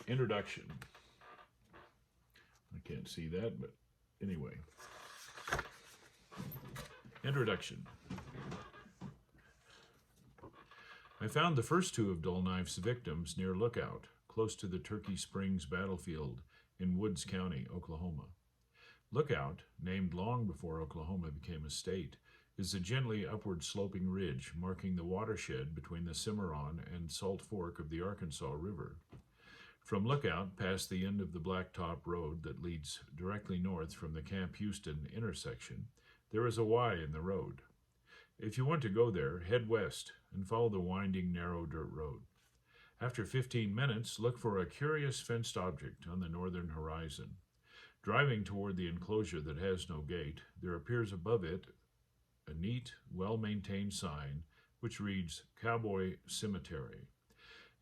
Introduction. I can't see that, but anyway. Introduction. I found the first two of Dull Knife's victims near Lookout, close to the Turkey Springs battlefield in Woods County, Oklahoma. Lookout, named long before Oklahoma became a state, is a gently upward sloping ridge marking the watershed between the Cimarron and Salt Fork of the Arkansas River. From Lookout, past the end of the Blacktop Road that leads directly north from the Camp Houston intersection, there is a Y in the road. If you want to go there, head west and follow the winding, narrow dirt road. After 15 minutes, look for a curious fenced object on the northern horizon. Driving toward the enclosure that has no gate, there appears above it a neat, well-maintained sign which reads Cowboy Cemetery.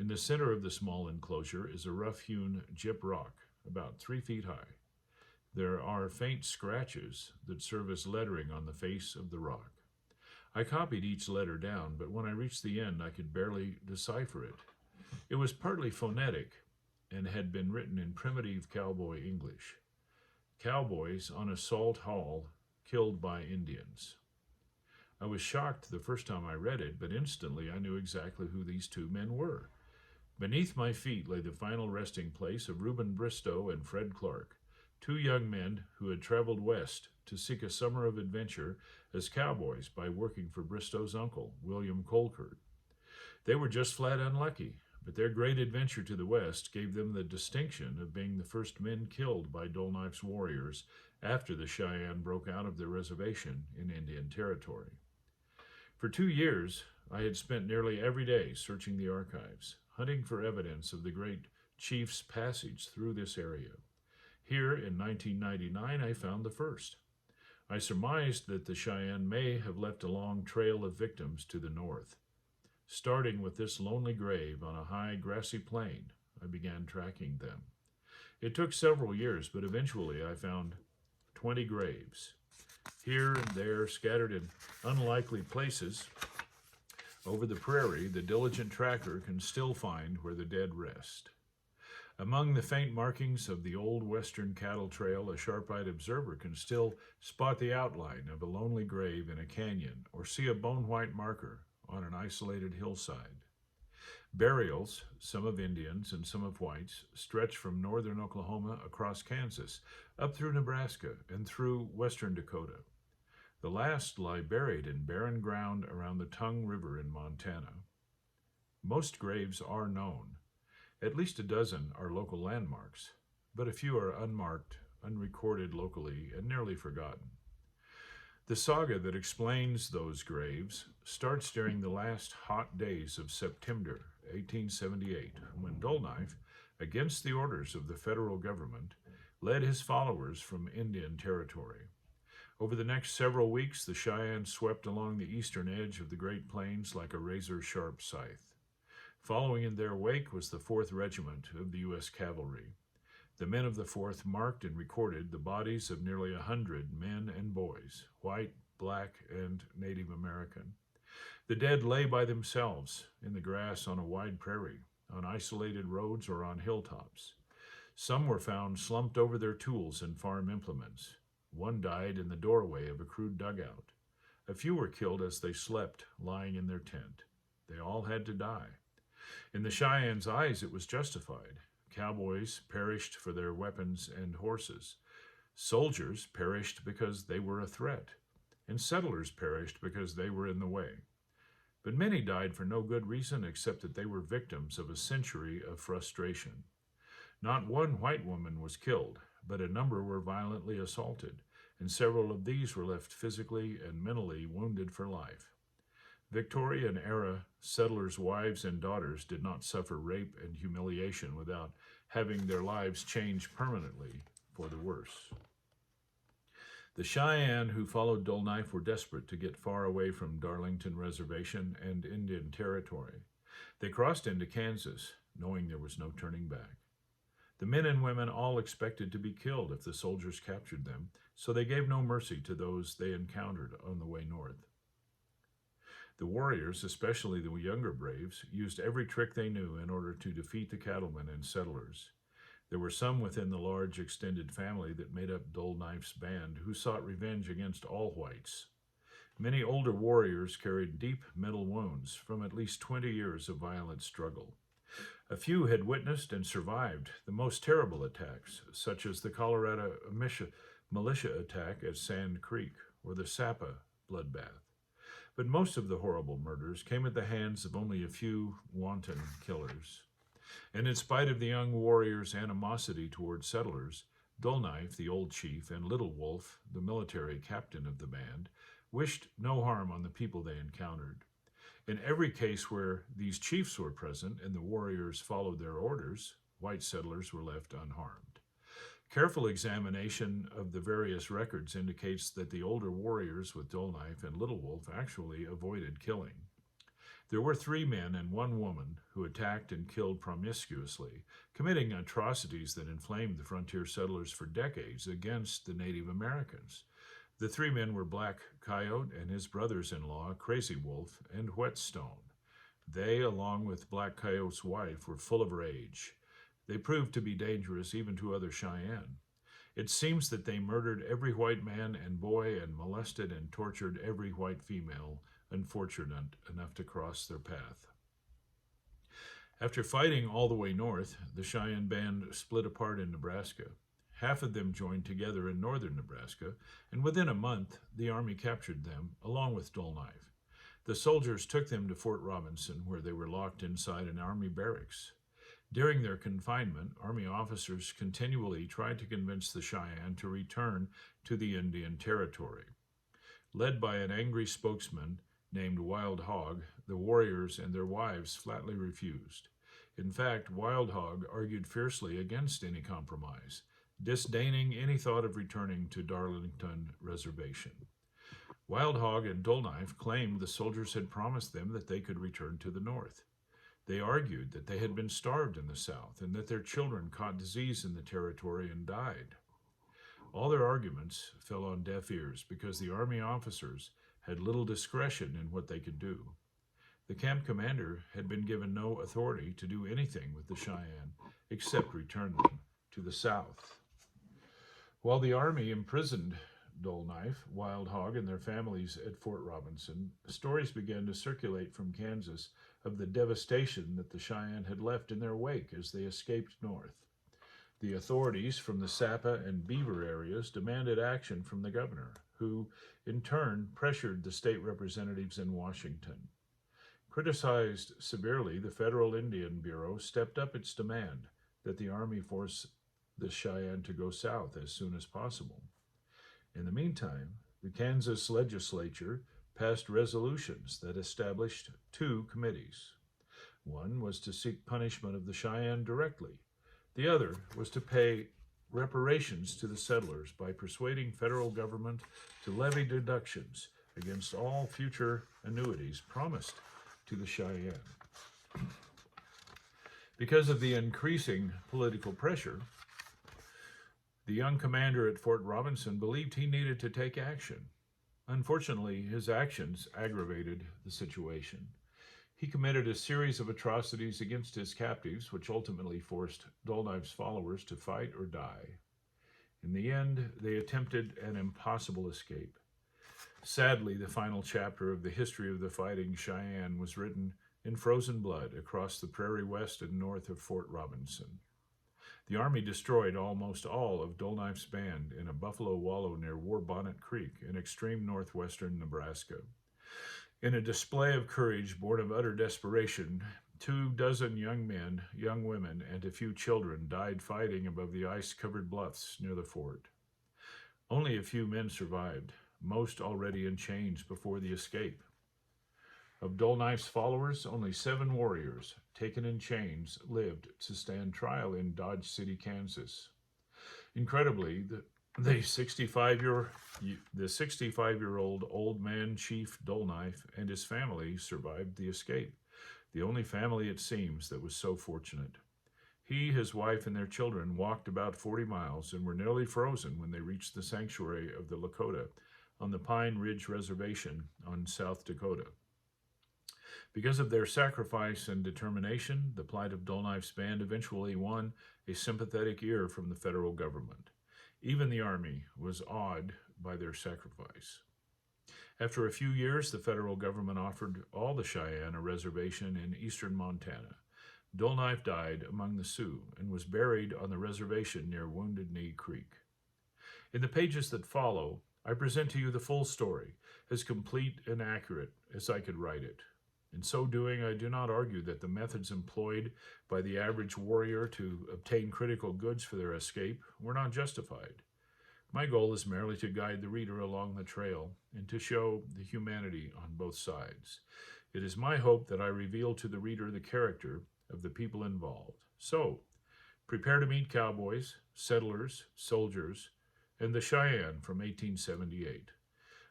In the center of the small enclosure is a rough-hewn gyp rock, about 3 feet high. There are faint scratches that serve as lettering on the face of the rock. I copied each letter down, but when I reached the end, I could barely decipher it. It was partly phonetic and had been written in primitive cowboy English. Cowboys on a salt haul killed by Indians. I was shocked the first time I read it, but instantly I knew exactly who these two men were. Beneath my feet lay the final resting place of Reuben Bristow and Fred Clark, two young men who had traveled west to seek a summer of adventure as cowboys by working for Bristow's uncle, William Colkert. They were just flat unlucky, but their great adventure to the west gave them the distinction of being the first men killed by Dull Knife's warriors after the Cheyenne broke out of their reservation in Indian Territory. For 2 years, I had spent nearly every day searching the archives, hunting for evidence of the great chief's passage through this area. Here, in 1999, I found the first. I surmised that the Cheyenne may have left a long trail of victims to the north. Starting with this lonely grave on a high, grassy plain, I began tracking them. It took several years, but eventually I found 20 graves. Here and there, scattered in unlikely places over the prairie, the diligent tracker can still find where the dead rest. Among the faint markings of the old western cattle trail, a sharp-eyed observer can still spot the outline of a lonely grave in a canyon or see a bone-white marker on an isolated hillside. Burials, some of Indians and some of whites, stretch from northern Oklahoma across Kansas, up through Nebraska and through western Dakota. The last lie buried in barren ground around the Tongue River in Montana. Most graves are known. At least a dozen are local landmarks, but a few are unmarked, unrecorded locally, and nearly forgotten. The saga that explains those graves starts during the last hot days of September 1878, when Dull Knife, against the orders of the federal government, led his followers from Indian Territory. Over the next several weeks, the Cheyenne swept along the eastern edge of the Great Plains like a razor-sharp scythe. Following in their wake was the 4th Regiment of the U.S. Cavalry. The men of the 4th marked and recorded the bodies of nearly 100 men and boys, white, black, and Native American. The dead lay by themselves in the grass on a wide prairie, on isolated roads, or on hilltops. Some were found slumped over their tools and farm implements. One died in the doorway of a crude dugout. A few were killed as they slept, lying in their tent. They all had to die. In the Cheyenne's eyes, it was justified. Cowboys perished for their weapons and horses. Soldiers perished because they were a threat, and settlers perished because they were in the way. But many died for no good reason except that they were victims of a century of frustration. Not one white woman was killed, but a number were violently assaulted, and several of these were left physically and mentally wounded for life. Victorian-era settlers' wives and daughters did not suffer rape and humiliation without having their lives changed permanently for the worse. The Cheyenne who followed Dull Knife were desperate to get far away from Darlington Reservation and Indian Territory. They crossed into Kansas, knowing there was no turning back. The men and women all expected to be killed if the soldiers captured them, so they gave no mercy to those they encountered on the way north. The warriors, especially the younger braves, used every trick they knew in order to defeat the cattlemen and settlers. There were some within the large extended family that made up Dull Knife's band who sought revenge against all whites. Many older warriors carried deep mental wounds from at least 20 years of violent struggle. A few had witnessed and survived the most terrible attacks, such as the Colorado militia attack at Sand Creek or the Sapa bloodbath. But most of the horrible murders came at the hands of only a few wanton killers. And in spite of the young warriors' animosity toward settlers, Dull Knife, the old chief, and Little Wolf, the military captain of the band, wished no harm on the people they encountered. In every case where these chiefs were present and the warriors followed their orders, white settlers were left unharmed. Careful examination of the various records indicates that the older warriors with Dull Knife and Little Wolf actually avoided killing. There were 3 men and 1 woman who attacked and killed promiscuously, committing atrocities that inflamed the frontier settlers for decades against the Native Americans. The 3 men were Black Coyote and his brothers-in-law, Crazy Wolf and Whetstone. They, along with Black Coyote's wife, were full of rage. They proved to be dangerous even to other Cheyenne. It seems that they murdered every white man and boy and molested and tortured every white female unfortunate enough to cross their path. After fighting all the way north, the Cheyenne band split apart in Nebraska. Half of them joined together in northern Nebraska, and within a month, the Army captured them, along with Dull Knife. The soldiers took them to Fort Robinson, where they were locked inside an Army barracks. During their confinement, Army officers continually tried to convince the Cheyenne to return to the Indian Territory. Led by an angry spokesman named Wild Hog, the warriors and their wives flatly refused. In fact, Wild Hog argued fiercely against any compromise, disdaining any thought of returning to Darlington Reservation. Wild Hog and Dull Knife claimed the soldiers had promised them that they could return to the north. They argued that they had been starved in the South and that their children caught disease in the territory and died. All their arguments fell on deaf ears because the Army officers had little discretion in what they could do. The camp commander had been given no authority to do anything with the Cheyenne except return them to the South. While the Army imprisoned Dull Knife, Wild Hog, and their families at Fort Robinson, stories began to circulate from Kansas of the devastation that the Cheyenne had left in their wake as they escaped north. The authorities from the Sapa and Beaver areas demanded action from the governor, who, in turn, pressured the state representatives in Washington. Criticized severely, the Federal Indian Bureau stepped up its demand that the Army force the Cheyenne to go south as soon as possible. In the meantime, the Kansas legislature passed resolutions that established 2 committees. One was to seek punishment of the Cheyenne directly. The other was to pay reparations to the settlers by persuading federal government to levy deductions against all future annuities promised to the Cheyenne. Because of the increasing political pressure, the young commander at Fort Robinson believed he needed to take action. Unfortunately, his actions aggravated the situation. He committed a series of atrocities against his captives, which ultimately forced Dull Knife's followers to fight or die. In the end, they attempted an impossible escape. Sadly, the final chapter of the history of the Fighting Cheyenne was written in frozen blood across the prairie west and north of Fort Robinson. The Army destroyed almost all of Dull Knife's band in a buffalo wallow near Warbonnet Creek in extreme northwestern Nebraska. In a display of courage born of utter desperation, 24 young men, young women, and a few children died fighting above the ice-covered bluffs near the fort. Only a few men survived, most already in chains before the escape. Of Dull Knife's followers, only 7 warriors, taken in chains, lived to stand trial in Dodge City, Kansas. Incredibly, the 65-year-old old man chief Dull Knife and his family survived the escape, the only family, it seems, that was so fortunate. He, his wife, and their children walked about 40 miles and were nearly frozen when they reached the sanctuary of the Lakota on the Pine Ridge Reservation on South Dakota. Because of their sacrifice and determination, the Plight of Dull Knife's band eventually won a sympathetic ear from the federal government. Even the Army was awed by their sacrifice. After a few years, the federal government offered all the Cheyenne a reservation in eastern Montana. Dull Knife died among the Sioux and was buried on the reservation near Wounded Knee Creek. In the pages that follow, I present to you the full story, as complete and accurate as I could write it. In so doing, I do not argue that the methods employed by the average warrior to obtain critical goods for their escape were not justified. My goal is merely to guide the reader along the trail and to show the humanity on both sides. It is my hope that I reveal to the reader the character of the people involved. So, prepare to meet cowboys, settlers, soldiers, and the Cheyenne from 1878.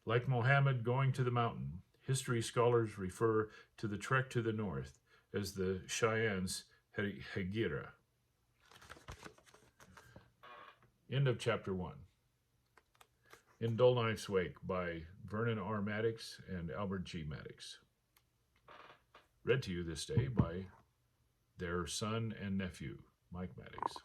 Like Mohammed going to the mountain, history scholars refer to the trek to the north as the Cheyenne's Hegira. End of chapter 1. In Dull Knife's Wake by Vernon R. Maddux and Albert G. Maddux. Read to you this day by their son and nephew, Mike Maddux.